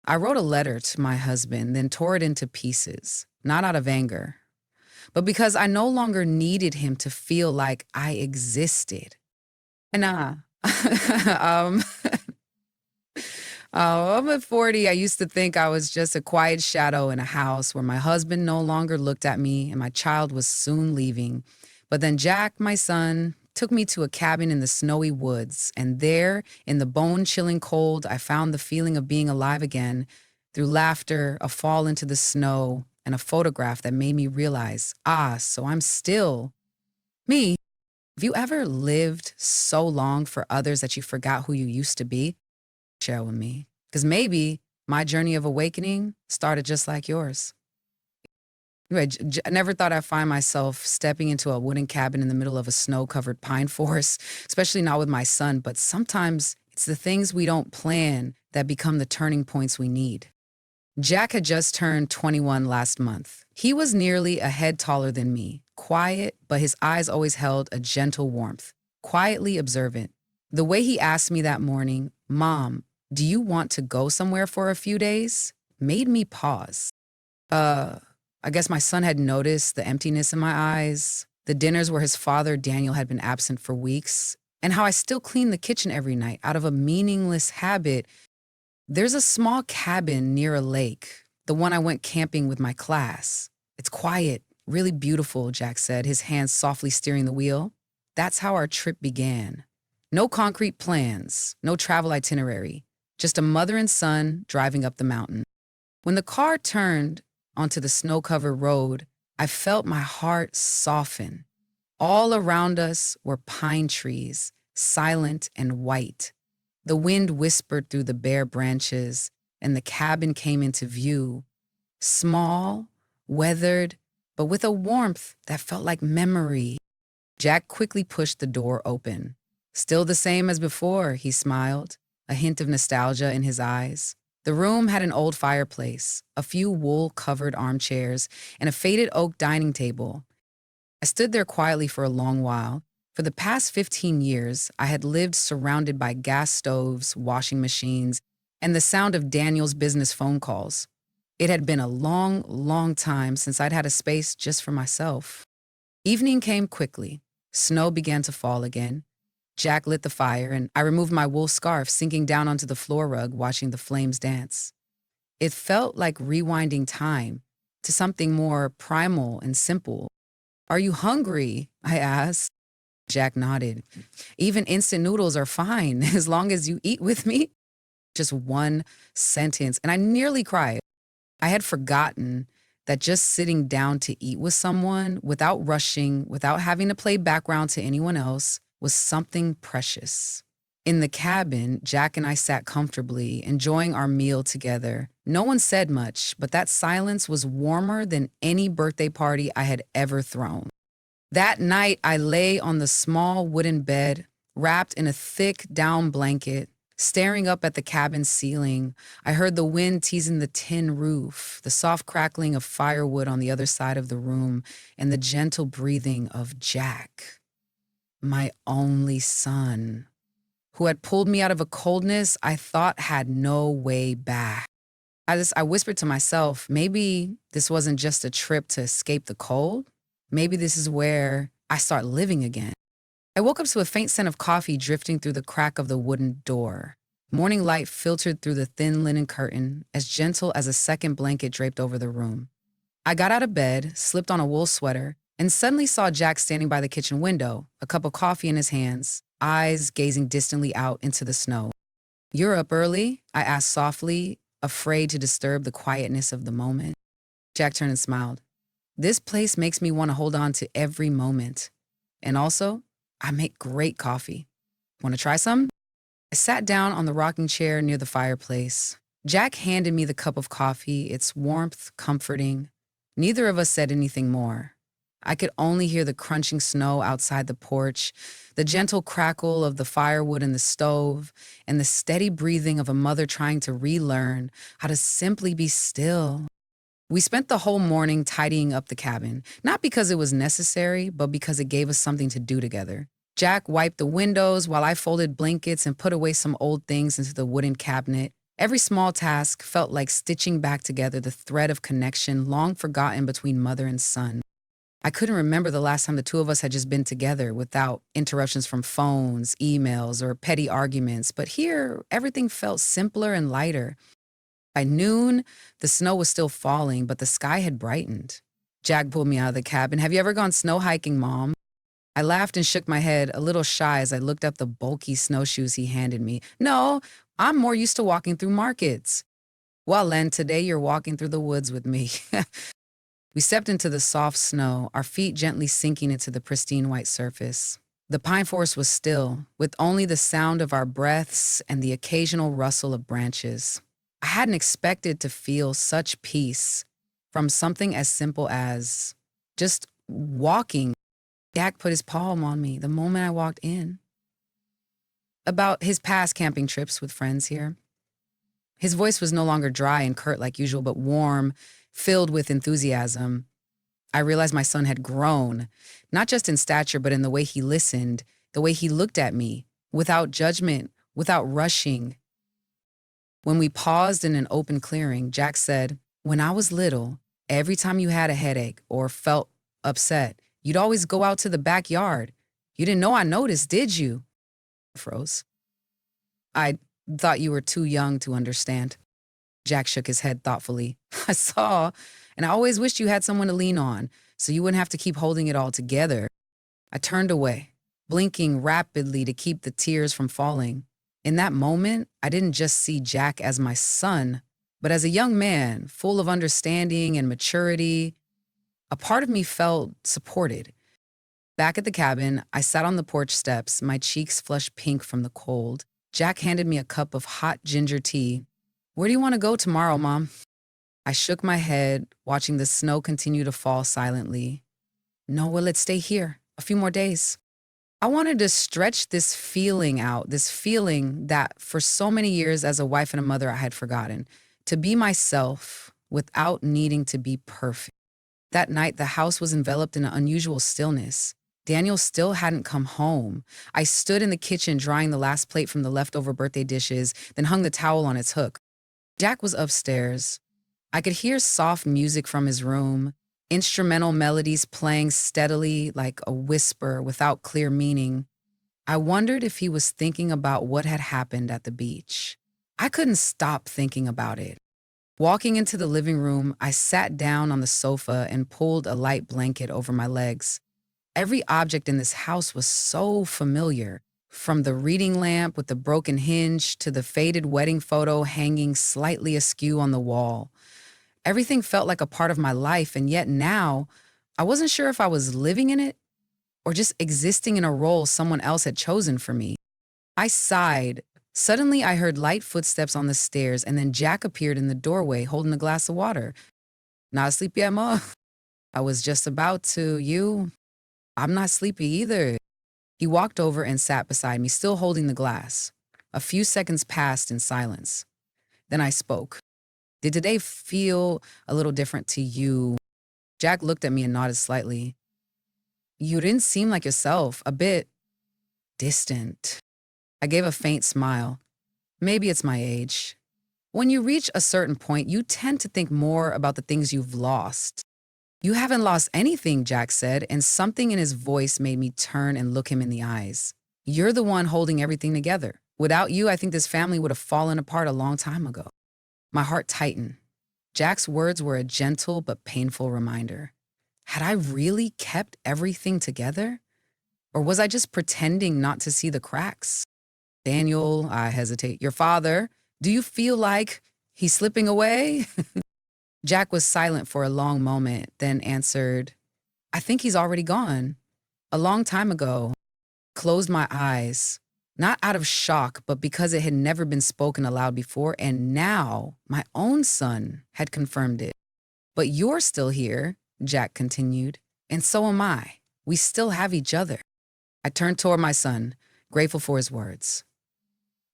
I wrote a letter to my husband, then tore it into pieces, not out of anger, but because I no longer needed him to feel like I existed. And um, I'm at 40. I used to think I was just a quiet shadow in a house where my husband no longer looked at me and my child was soon leaving. But then Jack, my son, took me to a cabin in the snowy woods. And there, in the bone chilling cold, I found the feeling of being alive again through laughter, a fall into the snow, and a photograph that made me realize, so I'm still me. Have you ever lived so long for others that you forgot who you used to be? Share with me. Because maybe my journey of awakening started just like yours. Anyway, I never thought I'd find myself stepping into a wooden cabin in the middle of a snow-covered pine forest, especially not with my son, but sometimes it's the things we don't plan that become the turning points we need. Jack had just turned 21 last month. He was nearly a head taller than me, quiet, but his eyes always held a gentle warmth, quietly observant. The way he asked me that morning, "Mom, do you want to go somewhere for a few days?" made me pause. I guess my son had noticed the emptiness in my eyes, the dinners where his father, Daniel, had been absent for weeks, and how I still clean the kitchen every night out of a meaningless habit. There's a small cabin near a lake, the one I went camping with my class. It's quiet, really beautiful, Jack said, his hands softly steering the wheel. That's how our trip began. No concrete plans, no travel itinerary, just a mother and son driving up the mountain. When the car turned onto the snow-covered road, I felt my heart soften. All around us were pine trees, silent and white. The wind whispered through the bare branches, and the cabin came into view. Small, weathered, but with a warmth that felt like memory. Jack quickly pushed the door open. "Still the same as before," he smiled, a hint of nostalgia in his eyes. The room had an old fireplace, a few wool-covered armchairs, and a faded oak dining table. I stood there quietly for a long while. For the past 15 years, I had lived surrounded by gas stoves, washing machines, and the sound of Daniel's business phone calls. It had been a long, long time since I'd had a space just for myself. Evening came quickly. Snow began to fall again. Jack lit the fire, and I removed my wool scarf, sinking down onto the floor rug, watching the flames dance. It felt like rewinding time to something more primal and simple. "Are you hungry?" I asked. Jack nodded. "Even instant noodles are fine, as long as you eat with me." Just one sentence, and I nearly cried. I had forgotten that just sitting down to eat with someone, without rushing, without having to play background to anyone else, was something precious. In the cabin, Jack and I sat comfortably, enjoying our meal together. No one said much, but that silence was warmer than any birthday party I had ever thrown. That night, I lay on the small wooden bed, wrapped in a thick down blanket, staring up at the cabin ceiling. I heard the wind teasing the tin roof, the soft crackling of firewood on the other side of the room, and the gentle breathing of Jack, my only son, who had pulled me out of a coldness I thought had no way back. I whispered to myself, maybe this wasn't just a trip to escape the cold. Maybe this is where I start living again. I woke up to a faint scent of coffee drifting through the crack of the wooden door. Morning light filtered through the thin linen curtain, as gentle as a second blanket draped over the room. I got out of bed, slipped on a wool sweater, and suddenly saw Jack standing by the kitchen window, a cup of coffee in his hands, eyes gazing distantly out into the snow. "You're up early?" I asked softly, afraid to disturb the quietness of the moment. Jack turned and smiled. "This place makes me want to hold on to every moment. And also, I make great coffee. Want to try some?" I sat down on the rocking chair near the fireplace. Jack handed me the cup of coffee, its warmth comforting. Neither of us said anything more. I could only hear the crunching snow outside the porch, the gentle crackle of the firewood in the stove, and the steady breathing of a mother trying to relearn how to simply be still. We spent the whole morning tidying up the cabin, not because it was necessary, but because it gave us something to do together. Jack wiped the windows while I folded blankets and put away some old things into the wooden cabinet. Every small task felt like stitching back together the thread of connection long forgotten between mother and son. I couldn't remember the last time the two of us had just been together without interruptions from phones, emails, or petty arguments. But here, everything felt simpler and lighter. By noon, the snow was still falling, but the sky had brightened. Jack pulled me out of the cabin. Have you ever gone snow hiking, Mom? I laughed and shook my head, a little shy as I looked up the bulky snowshoes he handed me. No, I'm more used to walking through markets. Well, Len, today you're walking through the woods with me. We stepped into the soft snow, our feet gently sinking into the pristine white surface. The pine forest was still, with only the sound of our breaths and the occasional rustle of branches. I hadn't expected to feel such peace from something as simple as just walking. Jack put his palm on me the moment I walked in. About his past camping trips with friends here. His voice was no longer dry and curt like usual, but warm, filled with enthusiasm. I realized my son had grown, not just in stature, but in the way he listened, the way he looked at me, without judgment, without rushing. When we paused in an open clearing, Jack said, "When I was little, every time you had a headache or felt upset, you'd always go out to the backyard. You didn't know I noticed, did you?" I froze. "I thought you were too young to understand." Jack shook his head thoughtfully. "I saw, and I always wished you had someone to lean on, so you wouldn't have to keep holding it all together." I turned away, blinking rapidly to keep the tears from falling. In that moment, I didn't just see Jack as my son, but as a young man, full of understanding and maturity. A part of me felt supported. Back at the cabin, I sat on the porch steps, my cheeks flushed pink from the cold. Jack handed me a cup of hot ginger tea. "Where do you want to go tomorrow, Mom?" I shook my head, watching the snow continue to fall silently. "No, well, let's stay here a few more days." I wanted to stretch this feeling out, this feeling that for so many years as a wife and a mother I had forgotten, to be myself without needing to be perfect. That night, the house was enveloped in an unusual stillness. Daniel still hadn't come home. I stood in the kitchen drying the last plate from the leftover birthday dishes, then hung the towel on its hook. Jack was upstairs. I could hear soft music from his room, instrumental melodies playing steadily like a whisper without clear meaning. I wondered if he was thinking about what had happened at the beach. I couldn't stop thinking about it. Walking into the living room, I sat down on the sofa and pulled a light blanket over my legs. Every object in this house was so familiar, from the reading lamp with the broken hinge to the faded wedding photo hanging slightly askew on the wall. Everything felt like a part of my life, and yet now, I wasn't sure if I was living in it or just existing in a role someone else had chosen for me. I sighed. Suddenly, I heard light footsteps on the stairs, and then Jack appeared in the doorway holding a glass of water. "Not asleep yet, Ma?" "I was just about to. You?" "I'm not sleepy either." He walked over and sat beside me, still holding the glass. A few seconds passed in silence. Then I spoke. "Did today feel a little different to you?" Jack looked at me and nodded slightly. "You didn't seem like yourself, a bit distant." I gave a faint smile. "Maybe it's my age. When you reach a certain point, you tend to think more about the things you've lost." "You haven't lost anything," Jack said, and something in his voice made me turn and look him in the eyes. "You're the one holding everything together. Without you, I think this family would have fallen apart a long time ago." My heart tightened. Jack's words were a gentle but painful reminder. Had I really kept everything together? Or was I just pretending not to see the cracks? "Daniel," I hesitate, "your father, do you feel like he's slipping away?" Jack was silent for a long moment, then answered, "I think he's already gone. A long time ago." Closed my eyes, not out of shock, but because it had never been spoken aloud before, and now my own son had confirmed it. "But you're still here," Jack continued, "and so am I. We still have each other." I turned toward my son, grateful for his words.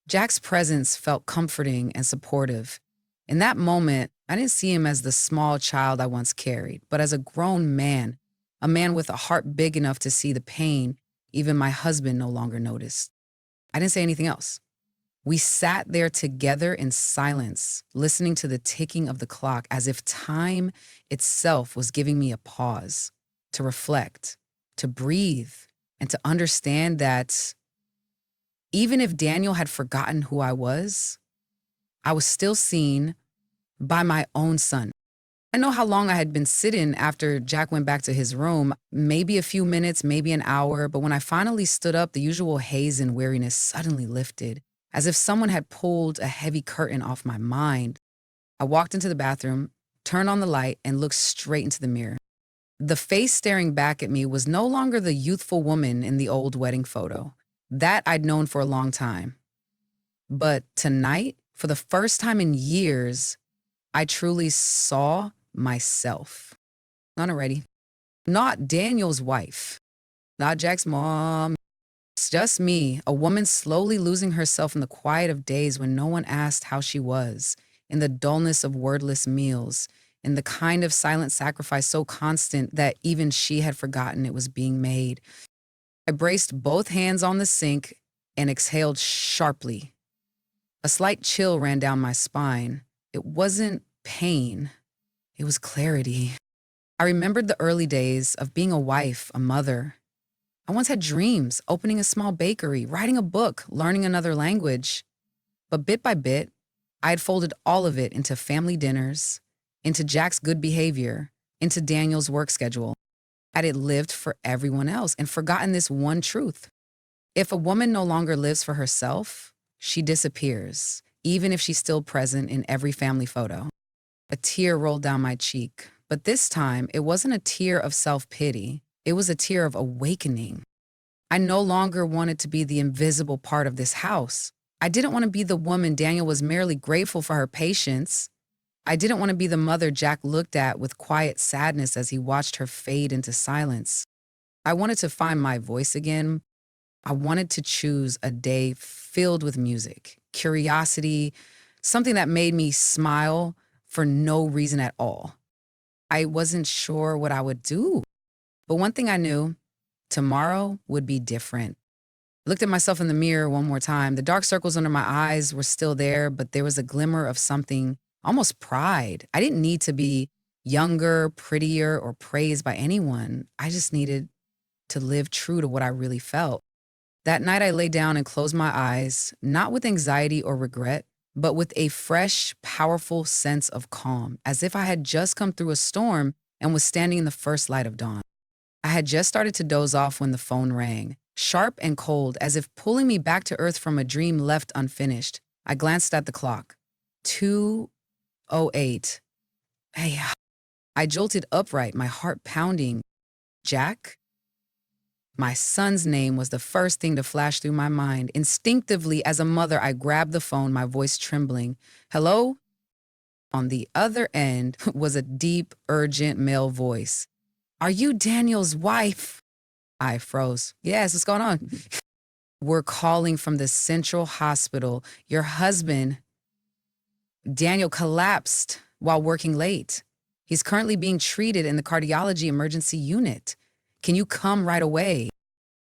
Jack's presence felt comforting and supportive. In that moment, I didn't see him as the small child I once carried, but as a grown man, a man with a heart big enough to see the pain even my husband no longer noticed. I didn't say anything else. We sat there together in silence, listening to the ticking of the clock as if time itself was giving me a pause to reflect, to breathe, and to understand that even if Daniel had forgotten who I was still seen by my own son. I know how long I had been sitting after Jack went back to his room, maybe a few minutes, maybe an hour, but when I finally stood up, the usual haze and weariness suddenly lifted, as if someone had pulled a heavy curtain off my mind. I walked into the bathroom, turned on the light, and looked straight into the mirror. The face staring back at me was no longer the youthful woman in the old wedding photo. That I'd known for a long time. But tonight, for the first time in years, I truly saw myself. Not already. Not Daniel's wife. Not Jack's mom. It's just me, a woman slowly losing herself in the quiet of days when no one asked how she was, in the dullness of wordless meals, in the kind of silent sacrifice so constant that even she had forgotten it was being made. I braced both hands on the sink and exhaled sharply. A slight chill ran down my spine. It wasn't pain. It was clarity. I remembered the early days of being a wife, a mother. I once had dreams, opening a small bakery, writing a book, learning another language. But bit by bit, I had folded all of it into family dinners, into Jack's good behavior, into Daniel's work schedule. I had lived for everyone else and forgotten this one truth. If a woman no longer lives for herself, she disappears, even if she's still present in every family photo. A tear rolled down my cheek, but this time it wasn't a tear of self-pity. It was a tear of awakening. I no longer wanted to be the invisible part of this house. I didn't want to be the woman Daniel was merely grateful for her patience. I didn't want to be the mother Jack looked at with quiet sadness as he watched her fade into silence. I wanted to find my voice again. I wanted to choose a day filled with music, curiosity, something that made me smile for no reason at all. I wasn't sure what I would do, but one thing I knew, tomorrow would be different. I looked at myself in the mirror one more time. The dark circles under my eyes were still there, but there was a glimmer of something, almost pride. I didn't need to be younger, prettier, or praised by anyone. I just needed to live true to what I really felt. That night I lay down and closed my eyes, not with anxiety or regret, but with a fresh, powerful sense of calm, as if I had just come through a storm and was standing in the first light of dawn. I had just started to doze off when the phone rang, sharp and cold, as if pulling me back to earth from a dream left unfinished. I glanced at the clock. 2:08. Hey, I jolted upright, my heart pounding. Jack? My son's name was the first thing to flash through my mind. Instinctively, as a mother, I grabbed the phone, my voice trembling. Hello? On the other end was a deep, urgent male voice. Are you Daniel's wife? I froze. Yes, what's going on? We're calling from the Central Hospital. Your husband, Daniel, collapsed while working late. He's currently being treated in the cardiology emergency unit. Can you come right away?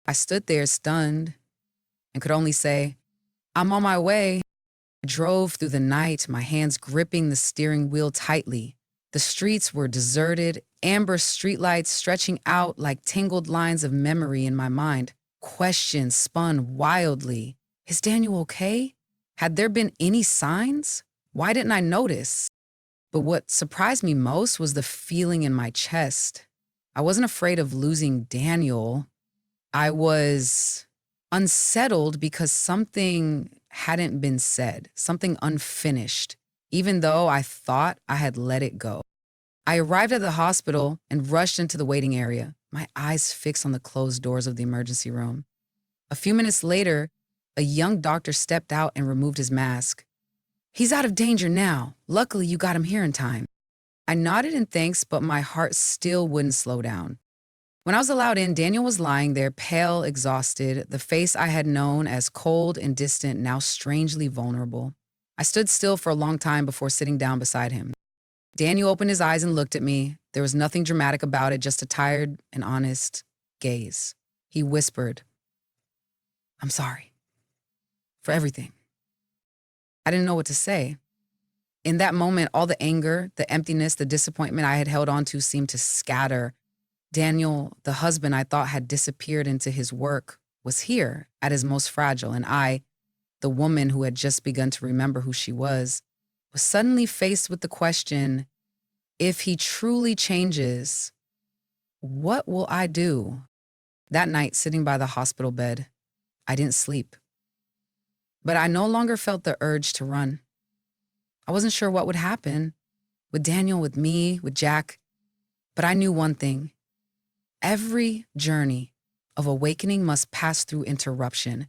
I stood there stunned and could only say, I'm on my way. I drove through the night, my hands gripping the steering wheel tightly. The streets were deserted, amber streetlights stretching out like tangled lines of memory in my mind. Questions spun wildly. Is Daniel okay? Had there been any signs? Why didn't I notice? But what surprised me most was the feeling in my chest. I wasn't afraid of losing Daniel. I was unsettled because something hadn't been said, something unfinished, even though I thought I had let it go. I arrived at the hospital and rushed into the waiting area, my eyes fixed on the closed doors of the emergency room. A few minutes later, a young doctor stepped out and removed his mask. He's out of danger now. Luckily, you got him here in time. I nodded in thanks, but my heart still wouldn't slow down. When I was allowed in, Daniel was lying there, pale, exhausted, the face I had known as cold and distant, now strangely vulnerable. I stood still for a long time before sitting down beside him. Daniel opened his eyes and looked at me. There was nothing dramatic about it, just a tired and honest gaze. He whispered, I'm sorry for everything. I didn't know what to say. In that moment, all the anger, the emptiness, the disappointment I had held on to seemed to scatter. Daniel, the husband I thought had disappeared into his work, was here at his most fragile, and I, the woman who had just begun to remember who she was suddenly faced with the question, if he truly changes, what will I do? That night, sitting by the hospital bed, I didn't sleep. But I no longer felt the urge to run. I wasn't sure what would happen with Daniel, with me, with Jack. But I knew one thing. Every journey of awakening must pass through interruption,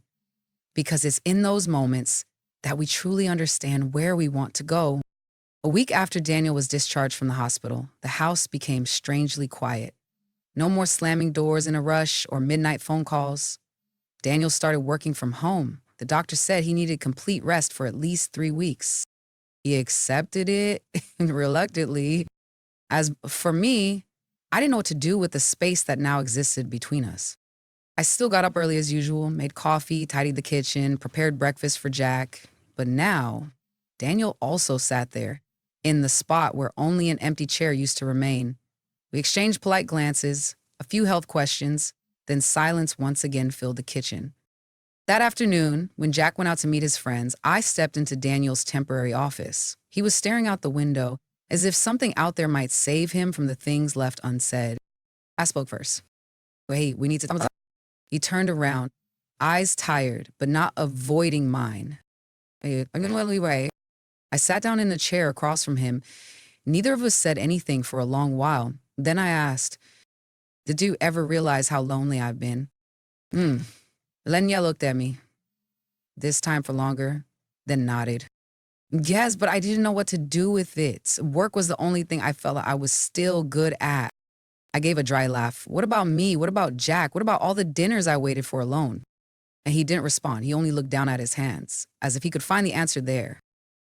because it's in those moments that we truly understand where we want to go. A week after Daniel was discharged from the hospital, the house became strangely quiet. No more slamming doors in a rush or midnight phone calls. Daniel started working from home. The doctor said he needed complete rest for at least 3 weeks. He accepted it reluctantly. As for me, I didn't know what to do with the space that now existed between us. I still got up early as usual, made coffee, tidied the kitchen, prepared breakfast for Jack. But now, Daniel also sat there, in the spot where only an empty chair used to remain. We exchanged polite glances, a few health questions, then silence once again filled the kitchen. That afternoon, when Jack went out to meet his friends, I stepped into Daniel's temporary office. He was staring out the window, as if something out there might save him from the things left unsaid. I spoke first. Wait, we need to talk. He turned around, eyes tired, but not avoiding mine. I sat down in the chair across from him. Neither of us said anything for a long while. Then I asked, did you ever realize how lonely I've been? Lenya looked at me, this time for longer, then nodded. Yes, but I didn't know what to do with it. Work was the only thing I felt like I was still good at. I gave a dry laugh. What about me? What about Jack? What about all the dinners I waited for alone? And he didn't respond. He only looked down at his hands, as if he could find the answer there.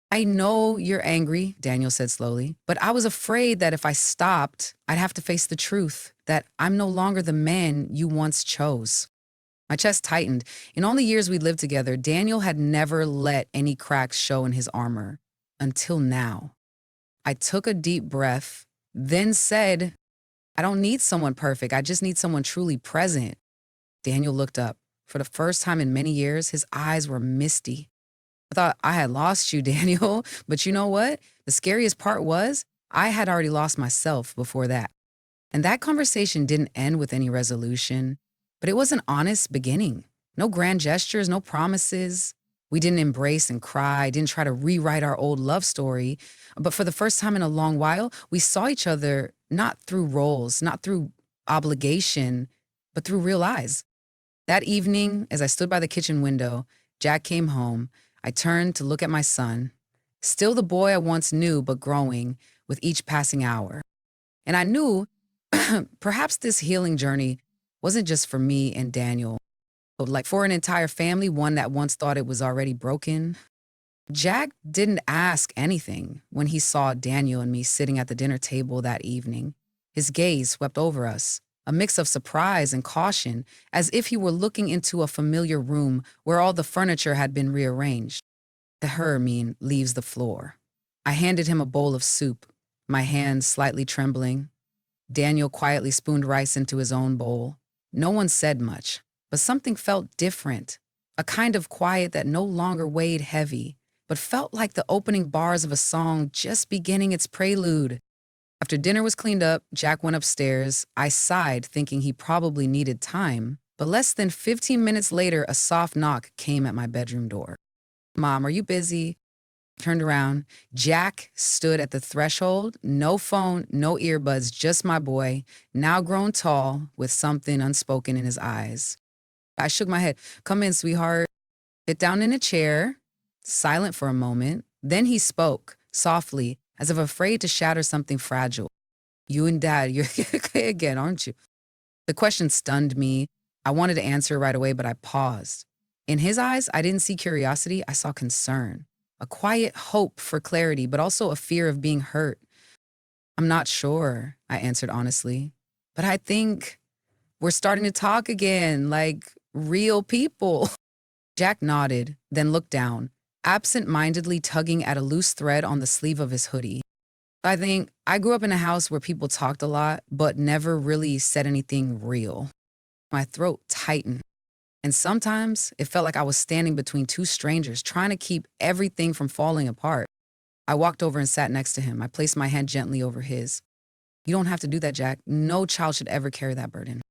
I know you're angry, Daniel said slowly, but I was afraid that if I stopped, I'd have to face the truth, that I'm no longer the man you once chose. My chest tightened. In all the years we lived together, Daniel had never let any cracks show in his armor. Until now. I took a deep breath, then said, I don't need someone perfect. I just need someone truly present. Daniel looked up. For the first time in many years, his eyes were misty. I thought I had lost you, Daniel. But you know what? The scariest part was I had already lost myself before that. And that conversation didn't end with any resolution. But it was an honest beginning. No grand gestures, no promises. We didn't embrace and cry, didn't try to rewrite our old love story. But for the first time in a long while, we saw each other not through roles, not through obligation, but through real eyes. That evening, as I stood by the kitchen window, Jack came home. I turned to look at my son, still the boy I once knew, but growing with each passing hour. And I knew perhaps this healing journey wasn't just for me and Daniel, but like for an entire family, one that once thought it was already broken. Jack didn't ask anything when he saw Daniel and me sitting at the dinner table that evening. His gaze swept over us, a mix of surprise and caution, as if he were looking into a familiar room where all the furniture had been rearranged. The leaves the floor. I handed him a bowl of soup, my hands slightly trembling. Daniel quietly spooned rice into his own bowl. No one said much, but something felt different, a kind of quiet that no longer weighed heavy, but felt like the opening bars of a song just beginning its prelude. After dinner was cleaned up, Jack went upstairs. I sighed, thinking he probably needed time, but less than 15 minutes later, a soft knock came at my bedroom door. Mom, are you busy? Turned around. Jack stood at the threshold, no phone, no earbuds, just my boy, now grown tall, with something unspoken in his eyes. I shook my head. Come in, sweetheart. Sit down in a chair, silent for a moment. Then he spoke, softly, as if afraid to shatter something fragile. You and Dad, you're okay again, aren't you? The question stunned me. I wanted to answer right away, but I paused. In his eyes, I didn't see curiosity, I saw concern. A quiet hope for clarity, but also a fear of being hurt. I'm not sure, I answered honestly. But I think we're starting to talk again, like real people. Jack nodded, then looked down. absent-mindedly tugging at a loose thread on the sleeve of his hoodie. I think I grew up in a house where people talked a lot, but never really said anything real. My throat tightened, and sometimes it felt like I was standing between two strangers trying to keep everything from falling apart. I walked over and sat next to him. I placed my hand gently over his. You don't have to do that, Jack. No child should ever carry that burden.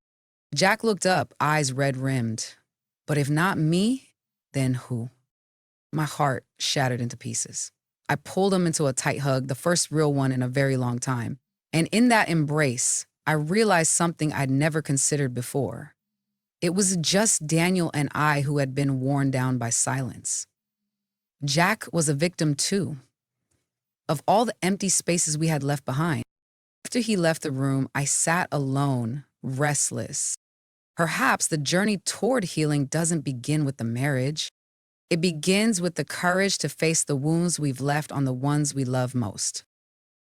Jack looked up, eyes red-rimmed. But if not me, then who? My heart shattered into pieces. I pulled him into a tight hug, the first real one in a very long time. And in that embrace, I realized something I'd never considered before. It was just Daniel and I who had been worn down by silence. Jack was a victim too, of all the empty spaces we had left behind. After he left the room, I sat alone, restless. Perhaps the journey toward healing doesn't begin with the marriage. It begins with the courage to face the wounds we've left on the ones we love most.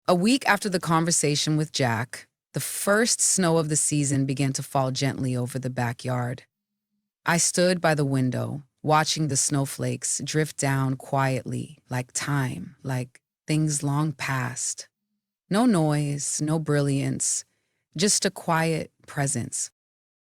A week after the conversation with Jack, the first snow of the season began to fall gently over the backyard. I stood by the window, watching the snowflakes drift down quietly, like time, like things long past. No noise, no brilliance, just a quiet presence.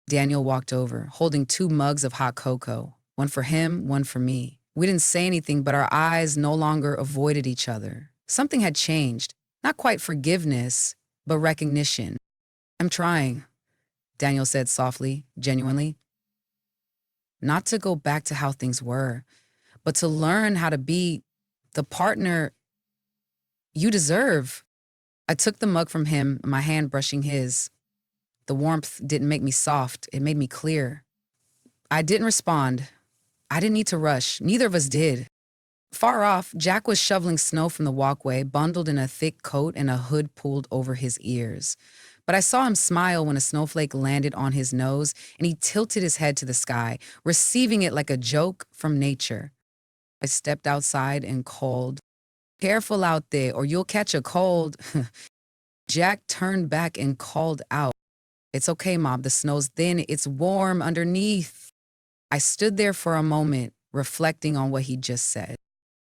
Daniel walked over, holding 2 mugs of hot cocoa, one for him, one for me. We didn't say anything, but our eyes no longer avoided each other. Something had changed, not quite forgiveness, but recognition. I'm trying, Daniel said softly, genuinely. Not to go back to how things were, but to learn how to be the partner you deserve. I took the mug from him, my hand brushing his. The warmth didn't make me soft, it made me clear. I didn't respond. I didn't need to rush. Neither of us did. Far off, Jack was shoveling snow from the walkway, bundled in a thick coat and a hood pulled over his ears. But I saw him smile when a snowflake landed on his nose, and he tilted his head to the sky, receiving it like a joke from nature. I stepped outside and called, "Careful out there, or you'll catch a cold." Jack turned back and called out, "It's okay, Mom. The snow's thin. It's warm underneath." I stood there for a moment, reflecting on what he just said.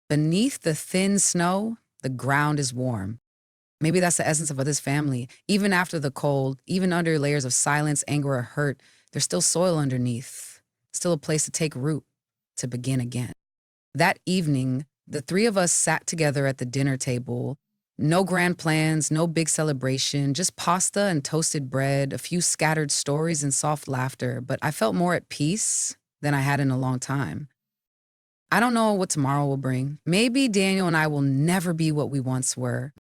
Beneath the thin snow, the ground is warm. Maybe that's the essence of this family. Even after the cold, even under layers of silence, anger, or hurt, there's still soil underneath, still a place to take root, to begin again. That evening, the 3 of us sat together at the dinner table. No grand plans, no big celebration, just pasta and toasted bread, a few scattered stories and soft laughter, but I felt more at peace than I had in a long time. I don't know what tomorrow will bring. Maybe Daniel and I will never be what we once were.